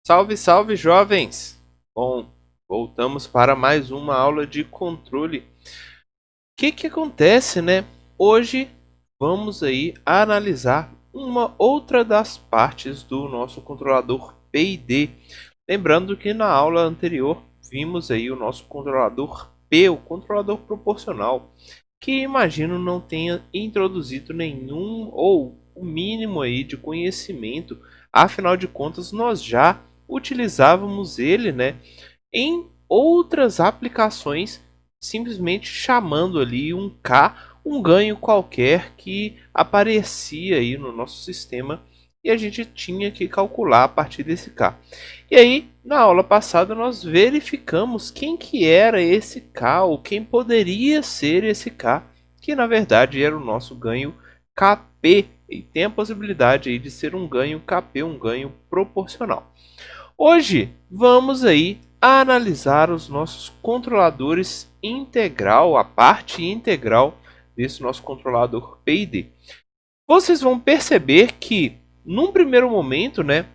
Salve, salve, jovens! Bom, voltamos para mais uma aula de controle. O que acontece, né? Hoje vamos aí analisar uma outra das partes do nosso controlador PID. Lembrando que na aula anterior vimos aí o nosso controlador P, o controlador proporcional, que imagino não tenha introduzido nenhum ou o mínimo aí de conhecimento. Afinal de contas, nós já utilizávamos ele, né, em outras aplicações, simplesmente chamando ali um K, um ganho qualquer que aparecia aí no nosso sistema e a gente tinha que calcular a partir desse K. E aí, na aula passada, nós verificamos quem que era esse K, ou quem poderia ser esse K, que na verdade era o nosso ganho KP, e tem a possibilidade aí de ser um ganho KP, um ganho proporcional. Hoje vamos aí analisar os nossos controladores integral, a parte integral desse nosso controlador PID. Vocês vão perceber que num primeiro momento, né,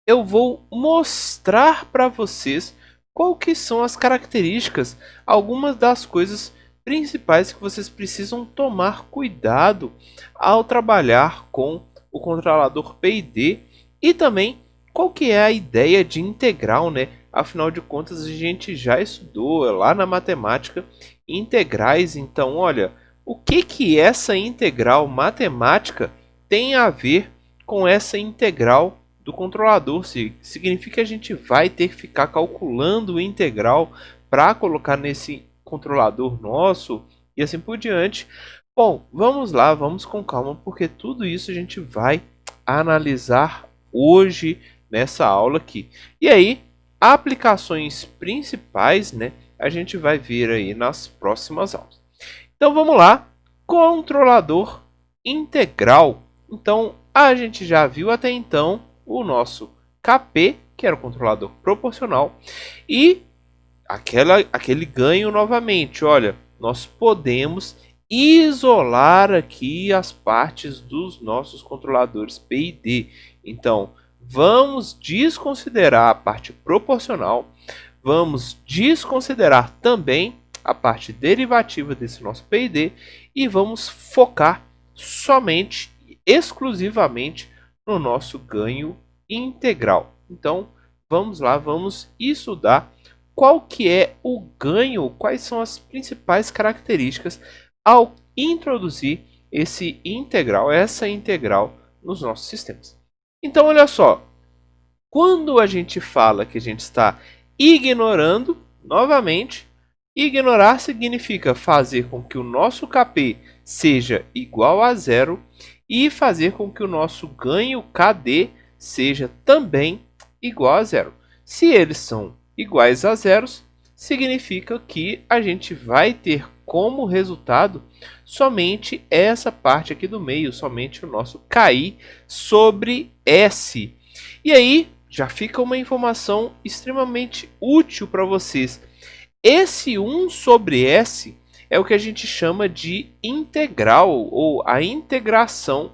eu vou mostrar para vocês qual que são as características, algumas das coisas principais que vocês precisam tomar cuidado ao trabalhar com o controlador PID e também qual que é a ideia de integral, né? Afinal de contas, a gente já estudou lá na matemática integrais, então olha, o que essa integral matemática tem a ver com essa integral do controlador? Significa que a gente vai ter que ficar calculando o integral para colocar nesse controlador nosso e assim por diante. Bom, vamos lá, vamos com calma, porque tudo isso a gente vai analisar hoje nessa aula aqui. E aí, aplicações principais, né, a gente vai ver aí nas próximas aulas. Então vamos lá, controlador integral. Então a gente já viu até então o nosso KP, que era o controlador proporcional, e aquele ganho novamente. Olha, nós podemos isolar aqui as partes dos nossos controladores PID. Então, vamos desconsiderar a parte proporcional, vamos desconsiderar também a parte derivativa desse nosso PID e vamos focar somente, exclusivamente no nosso ganho integral. Então, vamos lá, vamos estudar qual que é o ganho, quais são as principais características ao introduzir essa integral nos nossos sistemas. Então, olha só, quando a gente fala que a gente está ignorando, novamente, ignorar significa fazer com que o nosso KP seja igual a zero e fazer com que o nosso ganho KD seja também igual a zero. Se eles são iguais a zeros, significa que a gente vai ter como resultado somente essa parte aqui do meio, somente o nosso KI sobre S. E aí já fica uma informação extremamente útil para vocês. Esse 1 sobre S é o que a gente chama de integral, ou a integração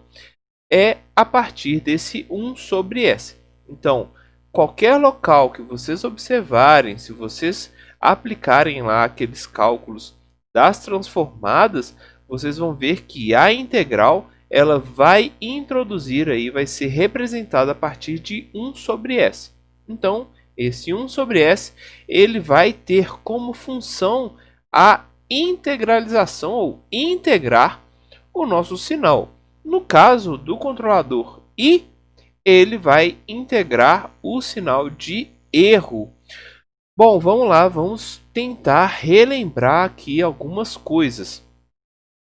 é a partir desse 1 sobre S. Então, qualquer local que vocês observarem, se vocês aplicarem lá aqueles cálculos das transformadas, vocês vão ver que a integral ela vai introduzir aí, vai ser representada a partir de 1 sobre S. Então, esse 1 sobre S, ele vai ter como função a integralização ou integrar o nosso sinal. No caso do controlador I, ele vai integrar o sinal de erro. Bom, vamos lá, vamos tentar relembrar aqui algumas coisas.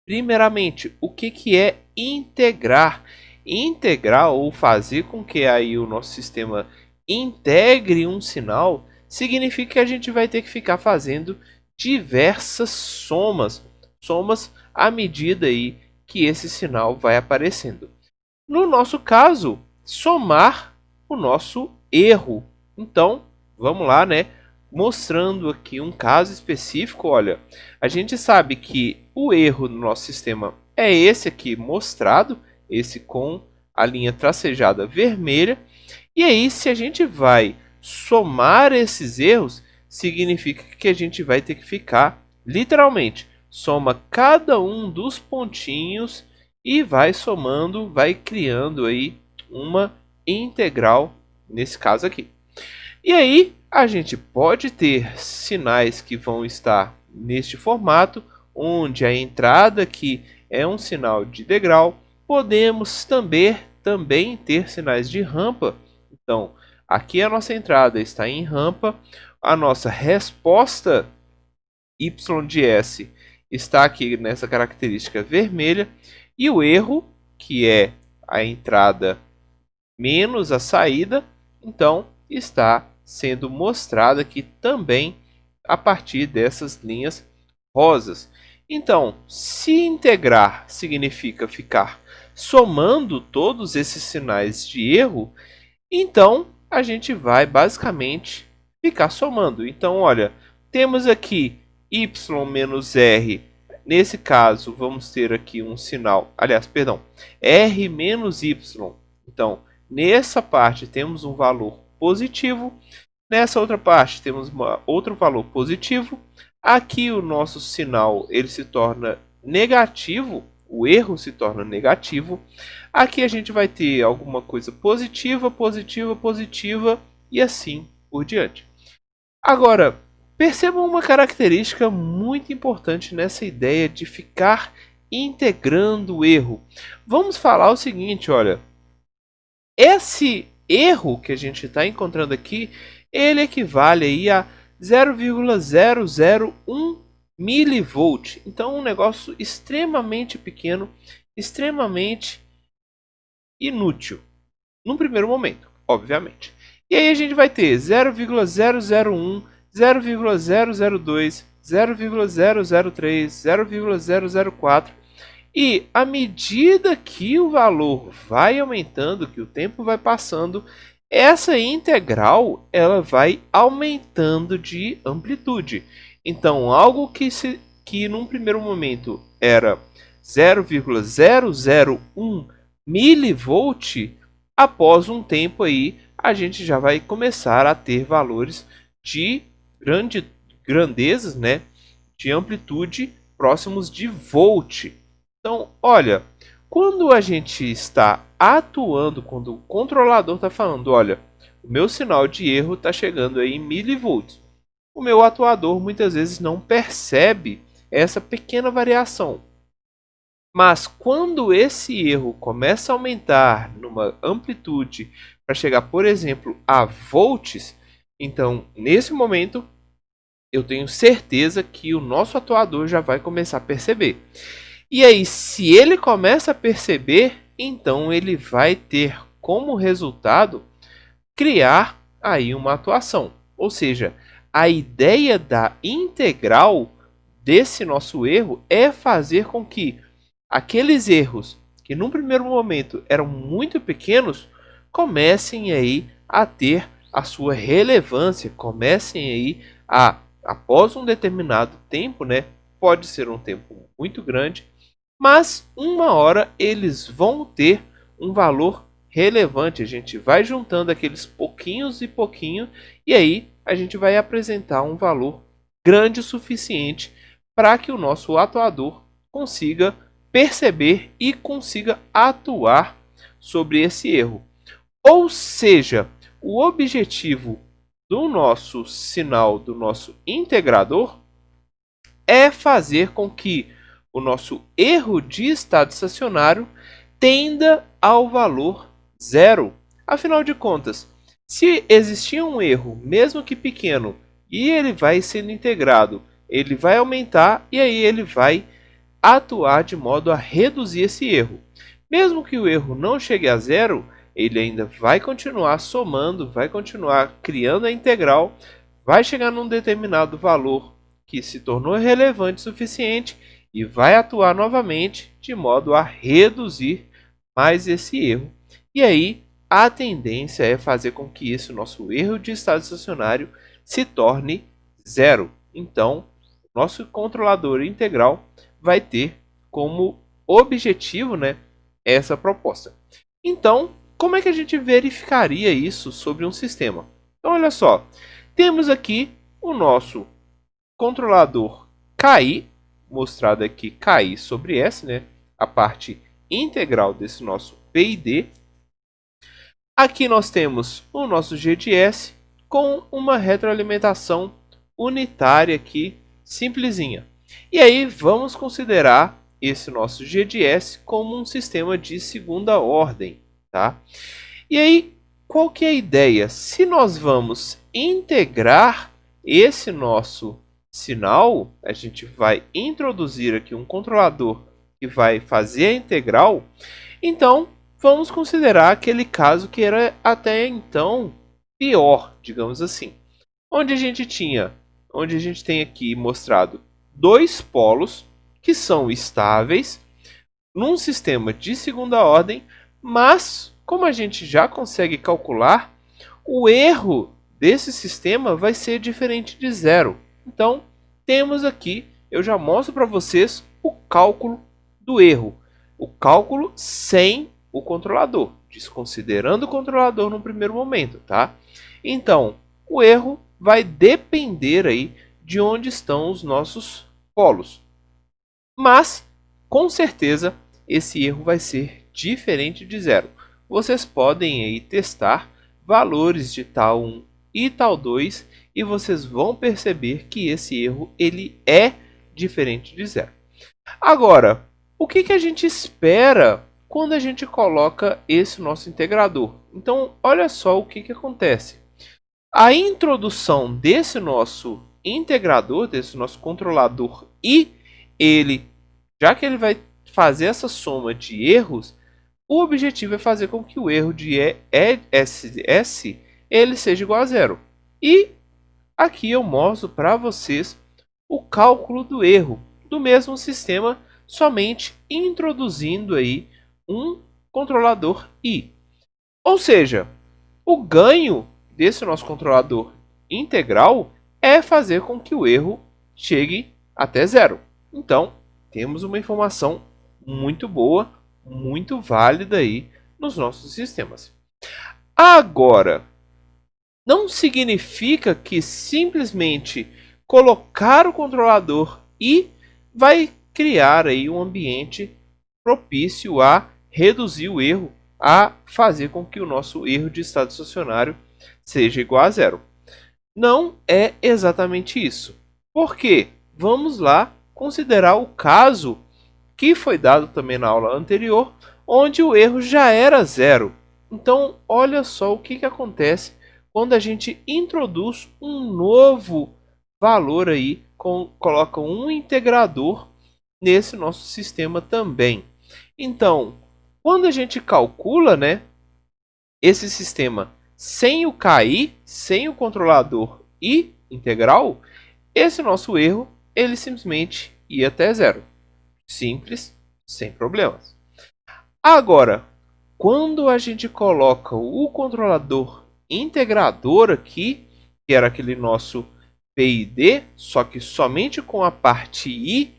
Primeiramente, o que é integrar? Integrar ou fazer com que aí o nosso sistema integre um sinal significa que a gente vai ter que ficar fazendo diversas somas à medida aí que esse sinal vai aparecendo. No nosso caso, somar o nosso erro. Então, vamos lá, né? Mostrando aqui um caso específico. Olha, a gente sabe que o erro no nosso sistema é esse aqui mostrado, esse com a linha tracejada vermelha. E aí, se a gente vai somar esses erros, significa que a gente vai ter que ficar, literalmente, soma cada um dos pontinhos e vai somando, vai criando aí uma integral, nesse caso aqui. E aí, a gente pode ter sinais que vão estar neste formato, onde a entrada aqui é um sinal de degrau. Podemos também ter sinais de rampa. Então, aqui a nossa entrada está em rampa, a nossa resposta y de s está aqui nessa característica vermelha, e o erro, que é a entrada menos a saída, então está sendo mostrada aqui também a partir dessas linhas rosas. Então, se integrar significa ficar somando todos esses sinais de erro, então a gente vai basicamente ficar somando. Então, olha, temos aqui y menos r. Nesse caso, vamos ter aqui um sinal, aliás, perdão, r menos y. Então, nessa parte temos um valor positivo, nessa outra parte temos outro valor positivo. Aqui o nosso sinal ele se torna negativo, o erro se torna negativo. Aqui a gente vai ter alguma coisa positiva, positiva, positiva e assim por diante. Agora, percebam uma característica muito importante nessa ideia de ficar integrando o erro. Vamos falar o seguinte, olha, esse erro que a gente está encontrando aqui, ele equivale aí a 0,001 milivolt. Então, um negócio extremamente pequeno, extremamente inútil, num primeiro momento, obviamente. E aí a gente vai ter 0,001, 0,002, 0,003, 0,004. E à medida que o valor vai aumentando, que o tempo vai passando, essa integral ela vai aumentando de amplitude. Então, algo que num primeiro momento era 0,001 milivolt, após um tempo aí a gente já vai começar a ter valores de grandezas, né, de amplitude próximos de volt. Então, olha, quando a gente está atuando, quando o controlador está falando, olha, o meu sinal de erro está chegando aí em milivolts, o meu atuador muitas vezes não percebe essa pequena variação. Mas quando esse erro começa a aumentar numa amplitude para chegar, por exemplo, a volts, então nesse momento eu tenho certeza que o nosso atuador já vai começar a perceber. E aí, se ele começa a perceber, então ele vai ter como resultado criar aí uma atuação. Ou seja, a ideia da integral desse nosso erro é fazer com que aqueles erros que num primeiro momento eram muito pequenos comecem aí a ter a sua relevância, comecem aí a, após um determinado tempo, né, pode ser um tempo muito grande, mas uma hora eles vão ter um valor relevante. A gente vai juntando aqueles pouquinhos e pouquinho e aí a gente vai apresentar um valor grande o suficiente para que o nosso atuador consiga perceber e consiga atuar sobre esse erro. Ou seja, o objetivo do nosso sinal, do nosso integrador, é fazer com que o nosso erro de estado estacionário tenda ao valor zero. Afinal de contas, se existir um erro, mesmo que pequeno, e ele vai sendo integrado, ele vai aumentar e aí ele vai atuar de modo a reduzir esse erro. Mesmo que o erro não chegue a zero, ele ainda vai continuar somando, vai continuar criando a integral, vai chegar num determinado valor que se tornou relevante o suficiente e vai atuar novamente de modo a reduzir mais esse erro. E aí a tendência é fazer com que esse nosso erro de estado estacionário se torne zero. Então, o nosso controlador integral vai ter como objetivo, né, essa proposta. Então, como é que a gente verificaria isso sobre um sistema? Então, olha só, temos aqui o nosso controlador KI, mostrado aqui KI sobre S, né? A parte integral desse nosso PID. Aqui nós temos o nosso G de S com uma retroalimentação unitária aqui, simplesinha. E aí vamos considerar esse nosso G de S como um sistema de segunda ordem, tá? E aí, qual que é a ideia? Se nós vamos integrar esse nosso sinal, a gente vai introduzir aqui um controlador que vai fazer a integral, então vamos considerar aquele caso que era até então pior, digamos assim. Onde a gente tem aqui mostrado dois polos que são estáveis num sistema de segunda ordem, mas como a gente já consegue calcular, o erro desse sistema vai ser diferente de zero. Então, temos aqui, eu já mostro para vocês o cálculo do erro. O cálculo sem o controlador, desconsiderando o controlador no primeiro momento, tá? Então, o erro vai depender aí de onde estão os nossos polos. Mas, com certeza, esse erro vai ser diferente de zero. Vocês podem aí testar valores de tal 1 e tal 2 e vocês vão perceber que esse erro ele é diferente de zero. Agora, o que a gente espera quando a gente coloca esse nosso integrador? Então, olha só o que acontece. A introdução desse nosso integrador, desse nosso controlador I, já que ele vai fazer essa soma de erros, o objetivo é fazer com que o erro de ESS ele seja igual a zero. E aqui eu mostro para vocês o cálculo do erro do mesmo sistema, somente introduzindo aí um controlador I. Ou seja, o ganho desse nosso controlador integral é fazer com que o erro chegue até zero. Então, temos uma informação muito boa, muito válida aí nos nossos sistemas. Agora, não significa que simplesmente colocar o controlador I vai criar aí um ambiente propício a reduzir o erro, a fazer com que o nosso erro de estado estacionário seja igual a zero. Não é exatamente isso. Por quê? Vamos lá considerar o caso que foi dado também na aula anterior, onde o erro já era zero. Então, olha só o que acontece quando a gente introduz um novo valor aí, coloca um integrador nesse nosso sistema também. Então, quando a gente calcula, né, esse sistema sem o KI, sem o controlador I integral, esse nosso erro ele simplesmente ia até zero. Simples, sem problemas. Agora, quando a gente coloca o controlador integrador aqui, que era aquele nosso PID, só que somente com a parte I,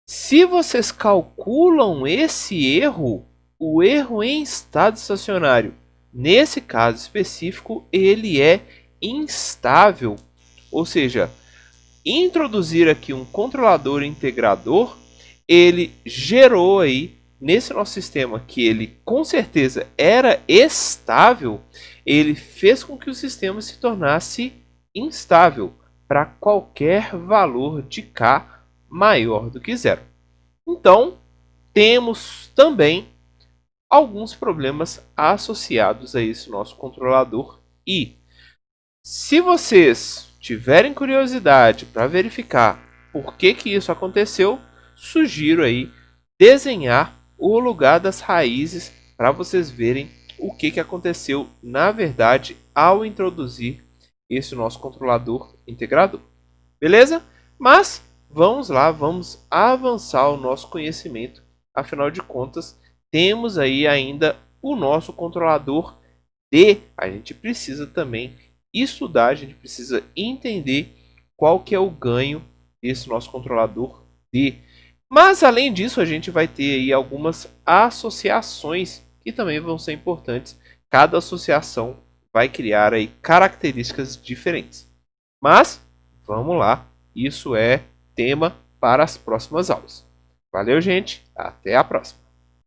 se vocês calculam esse erro, o erro em estado estacionário, nesse caso específico, ele é instável. Ou seja, introduzir aqui um controlador integrador, ele gerou aí nesse nosso sistema que ele com certeza era estável, ele fez com que o sistema se tornasse instável para qualquer valor de K maior do que zero. Então, temos também alguns problemas associados a esse nosso controlador I. Se vocês tiverem curiosidade para verificar por que isso aconteceu, sugiro aí desenhar o lugar das raízes para vocês verem o que aconteceu na verdade ao introduzir esse nosso controlador integrador. Beleza? Mas vamos lá, vamos avançar o nosso conhecimento. Afinal de contas, temos aí ainda o nosso controlador D. A gente precisa também estudar, a gente precisa entender qual que é o ganho desse nosso controlador D. Mas além disso, a gente vai ter aí algumas associações e também vão ser importantes. Cada associação vai criar aí características diferentes. Mas vamos lá, isso é tema para as próximas aulas. Valeu, gente, até a próxima.